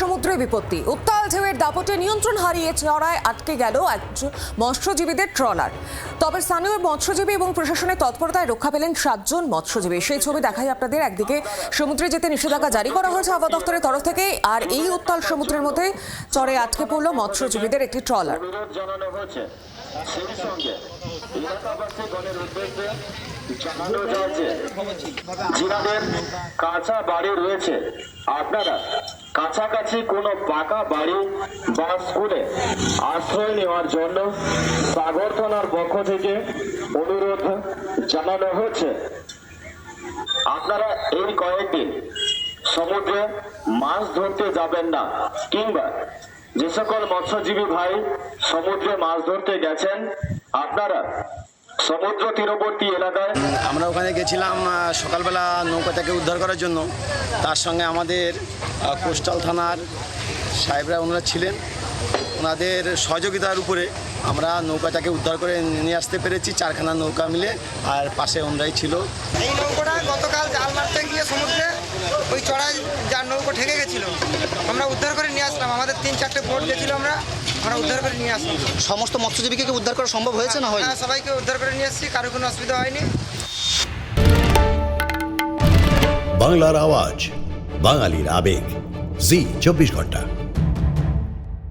সমুদ্রে বিপত্তি। উত্তাল ঢেউয়ের দাপটে নিয়ন্ত্রণ হারিয়ে চড়ায় আটকে গেল একজন মৎস্যজীবীদের ট্রলার। তবে স্থানীয় মৎস্যজীবী এবং প্রশাসনের তৎপরতায় রক্ষা পেলেন 7 জন মৎস্যজীবী। সেই ছবি দেখাই আপনাদের। একদিকে সমুদ্রে যেতে নিষেধাজ্ঞা জারি করা হয়েছে আবহাওয়া দপ্তরের তরফ থেকে, আর এই উত্তাল সমুদ্রের মধ্যে চরে আটকে পড়ল মৎস্যজীবীদের একটি ট্রলার। সেই সঙ্গে এলাকাবাসীগণের উদ্দেশ্যে জানানো যাচ্ছে, যাদের কাঁচা বাড়ি রয়েছে, আপনারা কাছাকাছি কোনো পাকা বাড়ি বা স্কুলে আশ্রয় নেওয়ার জন্য সাগর থানার পক্ষ থেকে অনুরোধ জানানো হচ্ছে। আপনারা এই কয়েকদিন সমুদ্রে মাছ ধরতে যাবেন না, কিংবা যে সকল মৎস্যজীবী ভাই সমুদ্রে মাছ ধরতে গেছেন, আপনারা সমুদ্র তীরবর্তী এলাকায়, আমরা ওখানে গেছিলাম সকালবেলা নৌকাটাকে উদ্ধার করার জন্য। তার সঙ্গে আমাদের কোস্টাল থানার সাহেবরা ওনারা ছিলেন, ওনাদের সহযোগিতার উপরে আমরা নৌকাটাকে উদ্ধার করে নিয়ে আসতে পেরেছি। 4খানা নৌকা মিলে, আর পাশে ওনারাই ছিল। এই নৌকাটা গতকাল জাল মারতে গিয়ে সমুদ্রে ওই চড়াই যার নৌকো ঠেকে গেছিল, আমরা উদ্ধার করে নিয়ে আসলাম। আমাদের 3-4টে বোট গেছিল, আমরা উদ্ধার করে নিয়ে আসলাম। সমস্ত মৎস্যজীবীকে কি উদ্ধার করা সম্ভব হয়েছে না হয়নি? হ্যাঁ, সবাইকে উদ্ধার করে নিয়ে এসেছি, কারো কোনো অসুবিধা হয়নি। বাংলার আওয়াজ, বাঙালির আবেগ, জি 24 ঘন্টা।